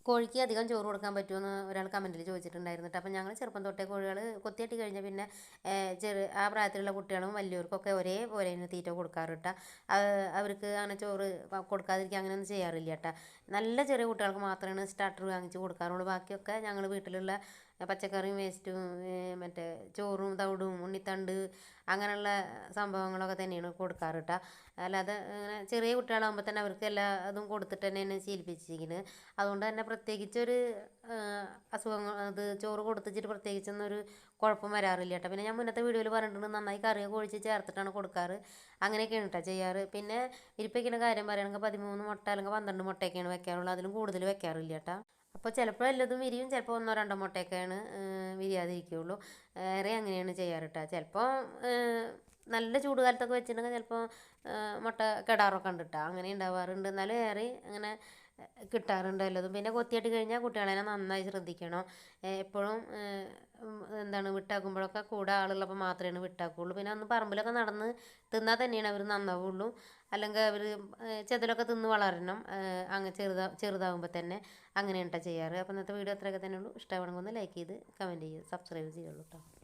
കോഴിക്ക് അധികം ചോറ് കൊടുക്കാൻ പറ്റുമെന്ന് ഒരാൾ കമൻറ്റിൽ ചോദിച്ചിട്ടുണ്ടായിരുന്നു കേട്ടോ. അപ്പോൾ ഞങ്ങൾ ചെറുപ്പം തൊട്ടേ കോഴികൾ കൊത്തിയെട്ടി കഴിഞ്ഞാൽ പിന്നെ ആ പ്രായത്തിലുള്ള കുട്ടികളും വലിയവർക്കൊക്കെ ഒരേപോലെ തീറ്റ കൊടുക്കാറ് കേട്ടോ. അവർക്ക് അങ്ങനെ ചോറ് കൊടുക്കാതിരിക്കുക അങ്ങനെയൊന്നും ചെയ്യാറില്ല കേട്ടോ. നല്ല ചെറിയ കുട്ടികൾക്ക് മാത്രമാണ് സ്റ്റാർട്ടർ വാങ്ങിച്ച് കൊടുക്കാറുള്ളൂ. ബാക്കിയൊക്കെ ഞങ്ങൾ വീട്ടിലുള്ള പച്ചക്കറിയും വേസ്റ്റും മറ്റേ ചോറും തവിടും ഉണ്ണിത്തണ്ട് അങ്ങനെയുള്ള സംഭവങ്ങളൊക്കെ തന്നെയാണ് കൊടുക്കാറ് കേട്ടോ. അല്ലാതെ അങ്ങനെ ചെറിയ കുട്ടികളാകുമ്പോൾ തന്നെ അവർക്ക് എല്ലാ അതും കൊടുത്തിട്ട് തന്നെയാണ് ശീലിപ്പിച്ചിരിക്കുന്നത്. അതുകൊണ്ട് തന്നെ പ്രത്യേകിച്ചൊരു അസുഖങ്ങൾ അത് ചോറ് കൊടുത്തിട്ട് പ്രത്യേകിച്ചൊന്നൊരു കുഴപ്പം വരാറില്ല കേട്ടോ. പിന്നെ ഞാൻ മുന്നത്തെ വീഡിയോയിൽ പറഞ്ഞിട്ടുണ്ട്, നന്നായി കറിയൊക്കെ ഒഴിച്ച് ചേർത്തിട്ടാണ് കൊടുക്കാറ്. അങ്ങനെയൊക്കെയാണ് കേട്ടോ ചെയ്യാറ്. പിന്നെ വിരിപ്പിക്കുന്ന കാര്യം പറയുകയാണെങ്കിൽ 13 മുട്ട അല്ലെങ്കിൽ 12 മുട്ടയൊക്കെയാണ് വെക്കാറുള്ളത്. അതിലും കൂടുതൽ വെക്കാറില്ല കേട്ടോ. അപ്പോൾ ചിലപ്പോൾ എല്ലതും വിരിയും, ചിലപ്പോൾ 1-2 മുട്ടയൊക്കെയാണ് വിരിയാതിരിക്കുകയുള്ളൂ. ഏറെ അങ്ങനെയാണ് ചെയ്യാറ് കേട്ടോ. ചിലപ്പോൾ നല്ല ചൂട് കാലത്തൊക്കെ വെച്ചിട്ടുണ്ടെങ്കിൽ ചിലപ്പോൾ മുട്ട കെടാറൊക്കെ ഉണ്ട് കേട്ടോ. അങ്ങനെ ഉണ്ടാവാറുണ്ട്. എന്നാലും ഏറെ അങ്ങനെ കിട്ടാറുണ്ട് എല്ലതും. പിന്നെ കൊത്തിയിട്ട് കഴിഞ്ഞാൽ കുട്ടികളെ നന്നായി ശ്രദ്ധിക്കണം. എപ്പോഴും എന്താണ് വിട്ടാക്കുമ്പോഴൊക്കെ കൂടെ ആളുള്ളപ്പോൾ മാത്രമേ വിട്ടാക്കുള്ളൂ. പിന്നെ ഒന്ന് പറമ്പിലൊക്കെ നടന്ന് തിന്നാൽ തന്നെയാണ് അവർ നന്നാവുള്ളൂ. അല്ലെങ്കിൽ അവർ ചെതലൊക്കെ തിന്ന് വളരണം. അങ്ങ് ചെറുതാകുമ്പോൾ തന്നെ അങ്ങനെയാണ് കേട്ടോ ചെയ്യാറ്. അപ്പോൾ ഇന്നത്തെ വീഡിയോ അത്രയൊക്കെ തന്നെ ഉള്ളൂ. ഇഷ്ടമാണെങ്കിൽ ഒന്ന് ലൈക്ക് ചെയ്ത് കമൻറ്റ് ചെയ്യുക, സബ്സ്ക്രൈബ് ചെയ്യുള്ളൂ കേട്ടോ.